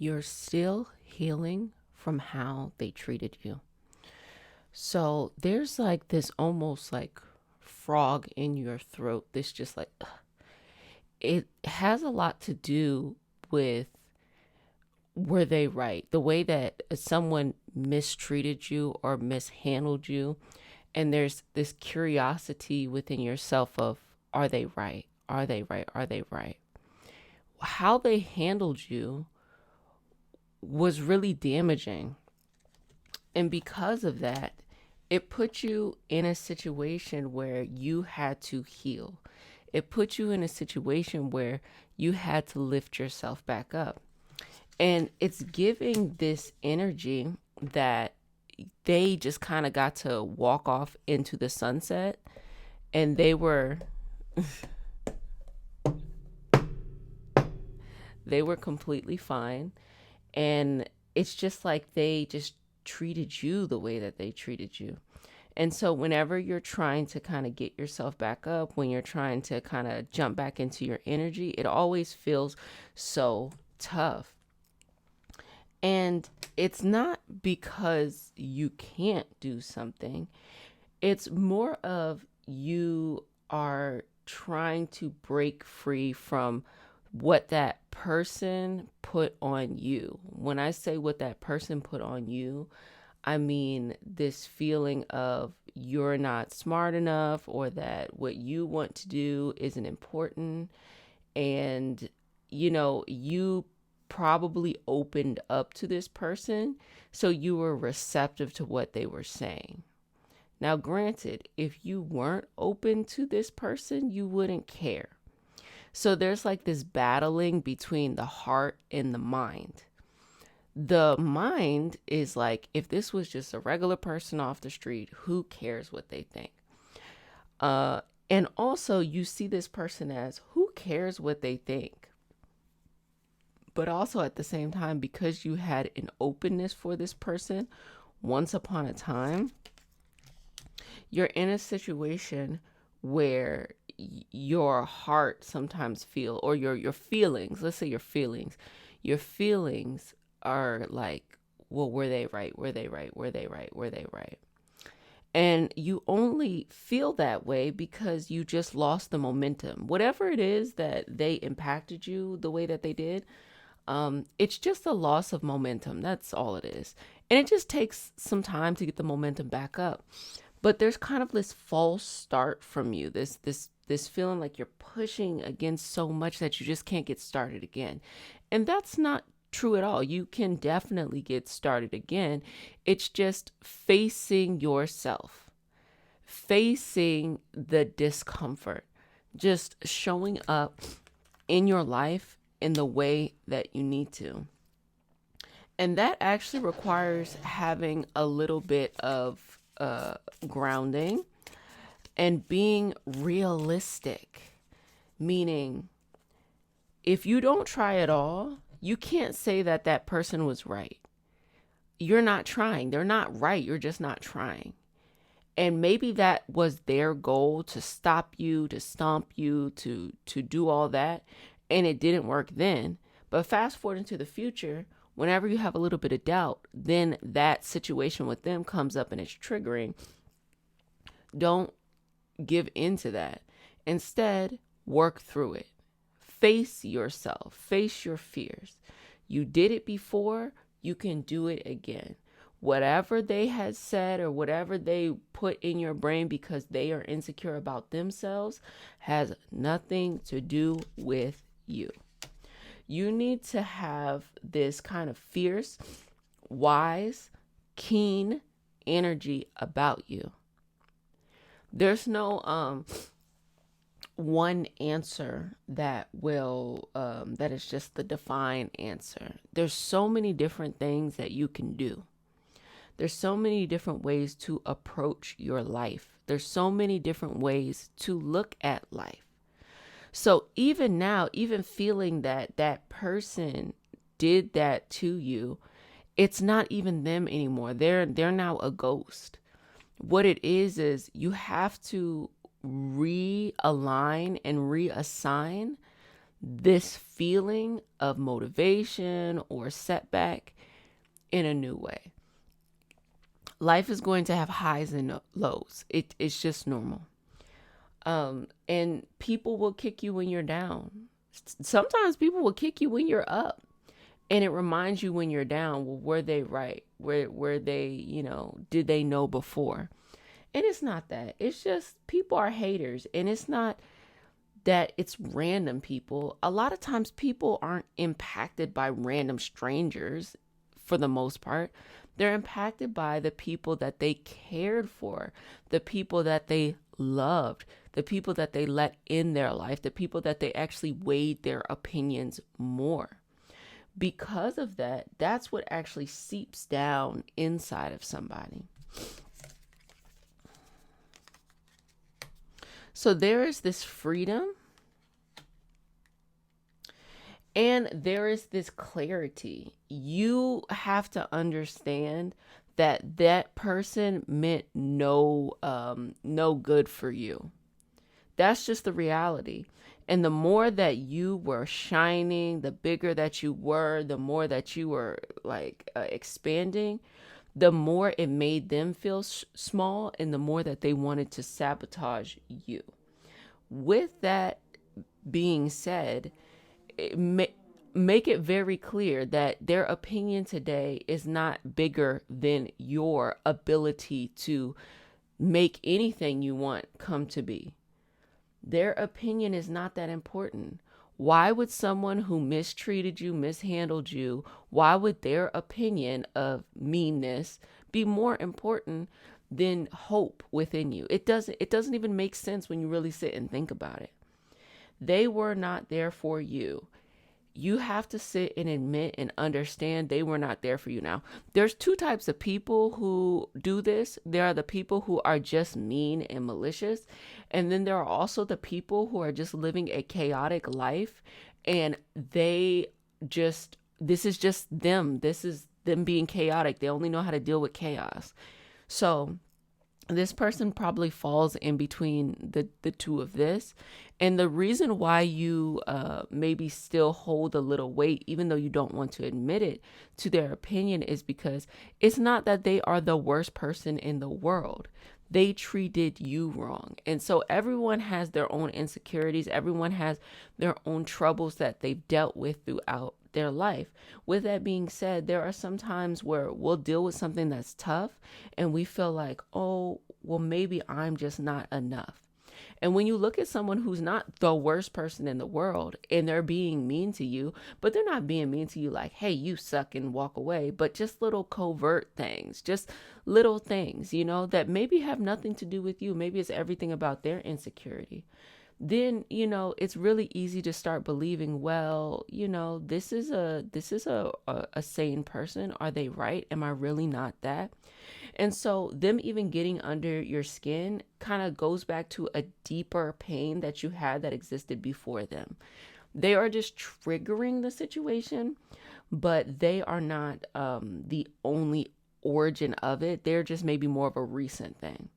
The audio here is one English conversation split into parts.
you're still healing from how they treated you. So there's like this almost like frog in your throat. This just like, ugh. It has a lot to do with, were they right? The way that someone mistreated you or mishandled you. And there's this curiosity within yourself of, are they right? Are they right? Are they right? How they handled you was really damaging. And because of that, it put you in a situation where you had to heal. It put you in a situation where you had to lift yourself back up. And it's giving this energy that they just kind of got to walk off into the sunset, and they were completely fine. And it's just like they just treated you the way that they treated you. And so whenever you're trying to kind of get yourself back up, when you're trying to kind of jump back into your energy, it always feels so tough. And it's not because you can't do something. It's more of, you are trying to break free from what that person put on you. When I say what that person put on you, I mean this feeling of you're not smart enough, or that what you want to do isn't important. And, you probably opened up to this person, so you were receptive to what they were saying. Now, granted, if you weren't open to this person, you wouldn't care. So there's like this battling between the heart and the mind. The mind is like, if this was just a regular person off the street, who cares what they think? And also you see this person as, who cares what they think? But also at the same time, because you had an openness for this person once upon a time, you're in a situation where your heart sometimes feel, or your feelings, let's say your feelings are like, well, were they right? Were they right? Were they right? Were they right? And you only feel that way because you just lost the momentum. Whatever it is that they impacted you the way that they did, it's just a loss of momentum. That's all it is. And it just takes some time to get the momentum back up. But there's kind of this false start from you, this feeling like you're pushing against so much that you just can't get started again. And that's not true at all. You can definitely get started again. It's just facing yourself, facing the discomfort, just showing up in your life in the way that you need to. And that actually requires having a little bit of grounding and being realistic. Meaning, if you don't try at all, you can't say that that person was right. You're not trying. They're not right. You're just not trying. And maybe that was their goal, to stop you, to stomp you, to do all that. And it didn't work then. But fast forward into the future, whenever you have a little bit of doubt, then that situation with them comes up and it's triggering. Don't give into that. Instead, work through it. Face yourself. Face your fears. You did it before. You can do it again. Whatever they had said or whatever they put in your brain because they are insecure about themselves has nothing to do with you. You need to have this kind of fierce, wise, keen energy about you. There's no one answer that is just the defined answer. There's so many different things that you can do. There's so many different ways to approach your life. There's so many different ways to look at life. So even now, even feeling that that person did that to you, it's not even them anymore. They're now a ghost. What it is you have to realign and reassign this feeling of motivation or setback in a new way. Life is going to have highs and lows. It's just normal. And people will kick you when you're down. Sometimes people will kick you when you're up. And it reminds you when you're down, well, were they right? Were they, did they know before? And it's not that. It's just people are haters. And it's not that it's random people. A lot of times people aren't impacted by random strangers for the most part. They're impacted by the people that they cared for, the people that they loved, the people that they let in their life, the people that they actually weighed their opinions more. Because of that, that's what actually seeps down inside of somebody. So there is this freedom and there is this clarity. You have to understand that that person meant no good for you. That's just the reality. And the more that you were shining, the bigger that you were, the more that you were expanding, the more it made them feel small and the more that they wanted to sabotage you. With that being said, make it very clear that their opinion today is not bigger than your ability to make anything you want come to be. Their opinion is not that important. Why would someone who mistreated you, mishandled you, why would their opinion of meanness be more important than hope within you? It doesn't even make sense when you really sit and think about it. They were not there for you. You have to sit and admit and understand they were not there for you. Now, there's two types of people who do this. There are the people who are just mean and malicious. And then there are also the people who are just living a chaotic life. And this is just them. This is them being chaotic. They only know how to deal with chaos. So this person probably falls in between the two of this. And the reason why you maybe still hold a little weight, even though you don't want to admit it, to their opinion is because it's not that they are the worst person in the world. They treated you wrong. And so everyone has their own insecurities. Everyone has their own troubles that they've dealt with throughout their life. With that being said, there are some times where we'll deal with something that's tough and we feel like, oh, well, maybe I'm just not enough. And when you look at someone who's not the worst person in the world and they're being mean to you, but they're not being mean to you like, hey, you suck and walk away, but just little covert things, just little things, that maybe have nothing to do with you. Maybe it's everything about their insecurity. Then, it's really easy to start believing, well, this is a sane person. Are they right? Am I really not that? And so them even getting under your skin kind of goes back to a deeper pain that you had that existed before them. They are just triggering the situation, but they are not the only origin of it. They're just maybe more of a recent thing.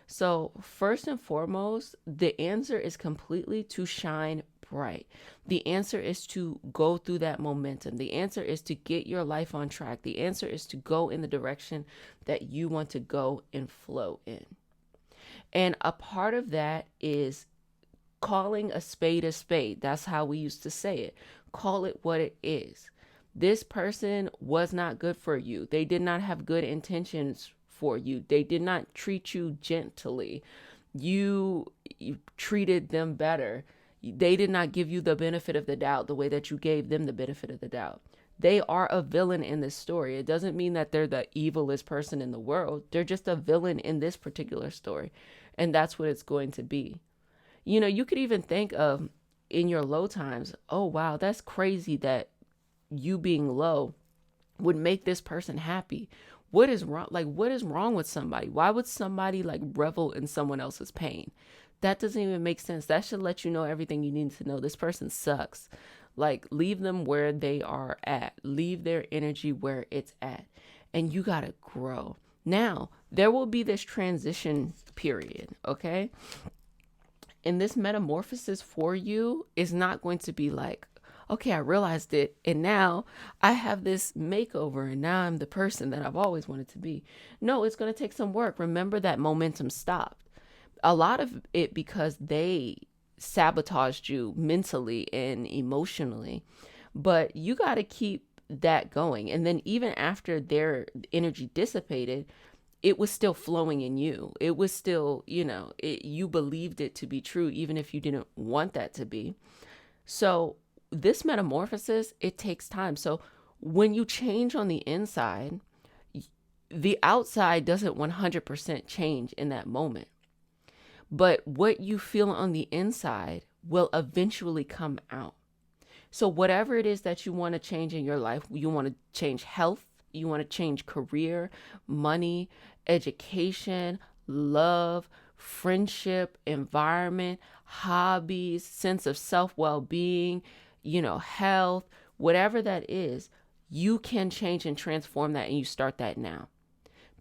So first and foremost, the answer is completely to shine bright. The answer is to go through that momentum. The answer is to get your life on track. The answer is to go in the direction that you want to go and flow in. And a part of that is calling a spade a spade. That's how we used to say it. Call it what it is. This person was not good for you. They did not have good intentions for you. They did not treat you gently. You treated them better. They did not give you the benefit of the doubt the way that you gave them the benefit of the doubt. They are a villain in this story. It doesn't mean that they're the evilest person in the world. They're just a villain in this particular story. And that's what it's going to be. You could even think of in your low times, oh, wow, that's crazy that you being low would make this person happy. What is wrong? What is wrong with somebody? Why would somebody revel in someone else's pain? That doesn't even make sense. That should let you know everything you need to know. This person sucks. Leave them where they are at. Leave their energy where it's at. And you got to grow. Now, there will be this transition period, okay? And this metamorphosis for you is not going to be like, okay, I realized it, and now I have this makeover, and now I'm the person that I've always wanted to be. No, it's going to take some work. Remember that momentum stopped. A lot of it because they sabotaged you mentally and emotionally. But you got to keep that going. And then even after their energy dissipated, it was still flowing in you. It was still, you believed it to be true, even if you didn't want that to be. So this metamorphosis, it takes time. So when you change on the inside, the outside doesn't 100% change in that moment. But what you feel on the inside will eventually come out. So whatever it is that you want to change in your life, you want to change health, you want to change career, money, education, love, friendship, environment, hobbies, sense of self-well-being, health, whatever that is, you can change and transform that, and you start that now.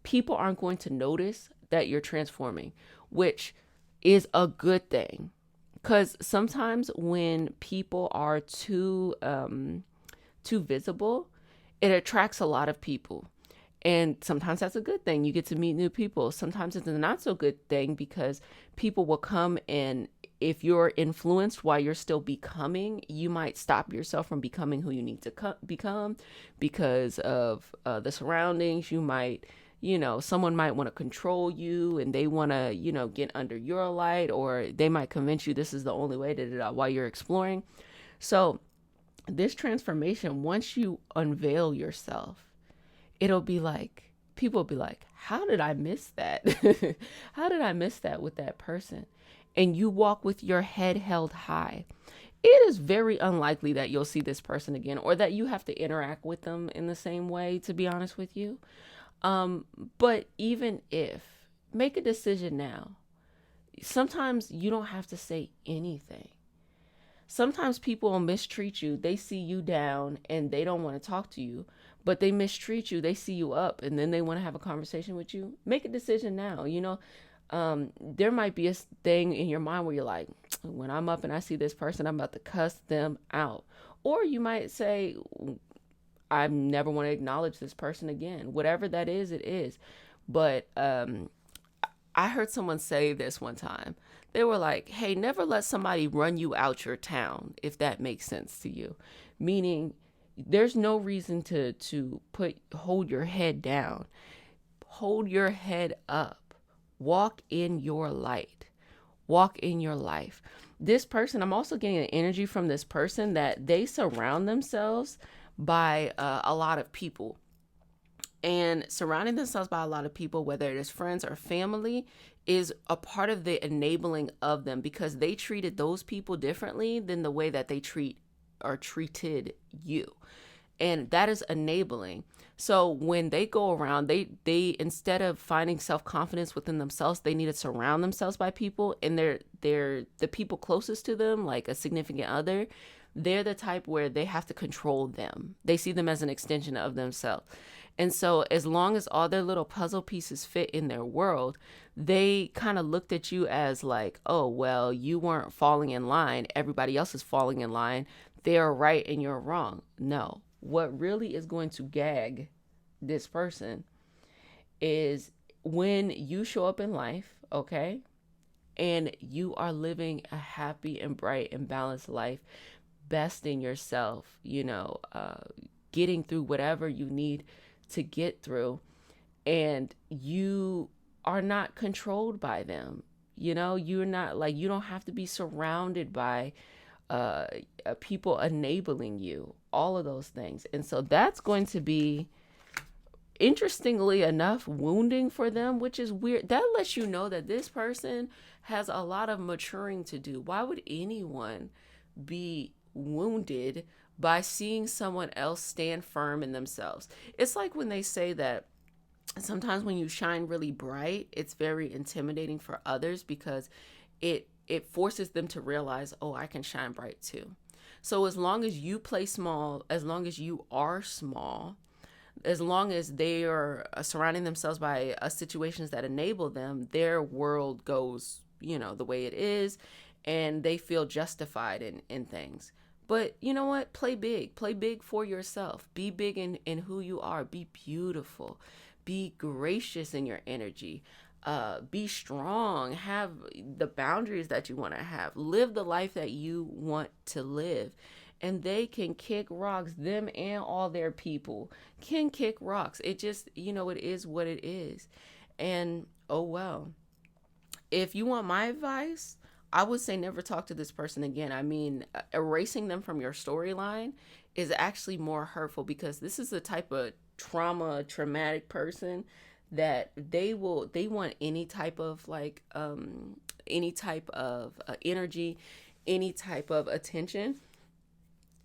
People aren't going to notice that you're transforming, which is a good thing. Because sometimes when people are too visible, it attracts a lot of people. And sometimes that's a good thing. You get to meet new people. Sometimes it's a not so good thing because people will come, and if you're influenced while you're still becoming, you might stop yourself from becoming who you need to become because of the surroundings. You might, someone might want to control you, and they want to, get under your light, or they might convince you this is the only way while you're exploring. So this transformation, once you unveil yourself, it'll be like, people will be like, how did I miss that? How did I miss that with that person? And you walk with your head held high. It is very unlikely that you'll see this person again, or that you have to interact with them in the same way, to be honest with you. But even if, make a decision now. Sometimes you don't have to say anything. Sometimes people will mistreat you. They see you down and they don't want to talk to you, but they mistreat you. They see you up and then they want to have a conversation with you. Make a decision now. There might be a thing in your mind where you're like, when I'm up and I see this person, I'm about to cuss them out. Or you might say, I never want to acknowledge this person again. Whatever that is, it is. But I heard someone say this one time. They were like, hey, never let somebody run you out your town, if that makes sense to you. Meaning, there's no reason to hold your head down. Hold your head up. Walk in your light. Walk in your life. This person, I'm also getting an energy from this person that they surround themselves by a lot of people. And surrounding themselves by a lot of people, whether it is friends or family, is a part of the enabling of them, because they treated those people differently than the way that they treat or treated you. And that is enabling. So when they go around, they instead of finding self-confidence within themselves, they need to surround themselves by people, and they're the people closest to them, like a significant other. They're the type where they have to control them. They see them as an extension of themselves. And so as long as all their little puzzle pieces fit in their world, they kind of looked at you as like, oh, well, you weren't falling in line. Everybody else is falling in line. They're right and you're wrong. No, what really is going to gag this person is when you show up in life, okay, and you are living a happy and bright and balanced life, besting yourself, getting through whatever you need to get through, and you are not controlled by them. You're not like, you don't have to be surrounded by people enabling you, all of those things. And so that's going to be, interestingly enough, wounding for them, which is weird. That lets you know that this person has a lot of maturing to do. Why would anyone be wounded by seeing someone else stand firm in themselves? It's like when they say that sometimes when you shine really bright, it's very intimidating for others because it forces them to realize, oh, I can shine bright too. So as long as you play small, as long as you are small, as long as they are surrounding themselves by situations that enable them, their world goes, the way it is. and they feel justified in things. But you know what? Play big for yourself. Be big in who you are. Be beautiful. Be gracious in your energy. Be strong. Have the boundaries that you want to have. Live the life that you want to live. And they can kick rocks. Them and all their people can kick rocks. It just, it is what it is. And oh well. If you want my advice, I would say never talk to this person again. I mean, erasing them from your storyline is actually more hurtful, because this is the type of traumatic person that they want any type of any type of energy, any type of attention.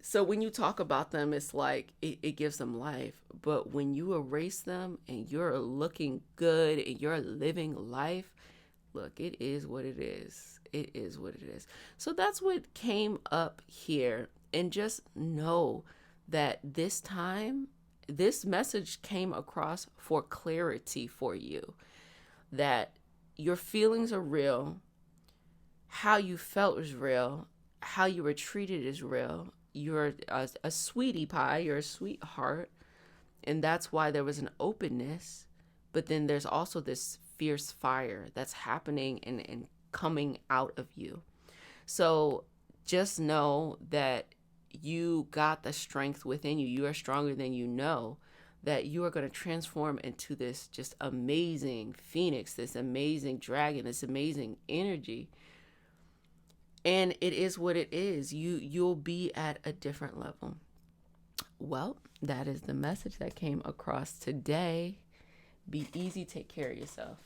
So when you talk about them, it's like it gives them life. But when you erase them and you're looking good and you're living life, look, it is what it is. It is what it is. So that's what came up here. And just know that this time, this message came across for clarity for you. That your feelings are real. How you felt is real. How you were treated is real. You're a sweetie pie. You're a sweetheart. And that's why there was an openness. But then there's also this fierce fire that's happening and coming out of you. So just know that you got the strength within you. You are stronger than you know. That you are going to transform into this just amazing phoenix, this amazing dragon, this amazing energy. And it is what it is. You'll be at a different level. Well, that is the message that came across today. Be easy, take care of yourself.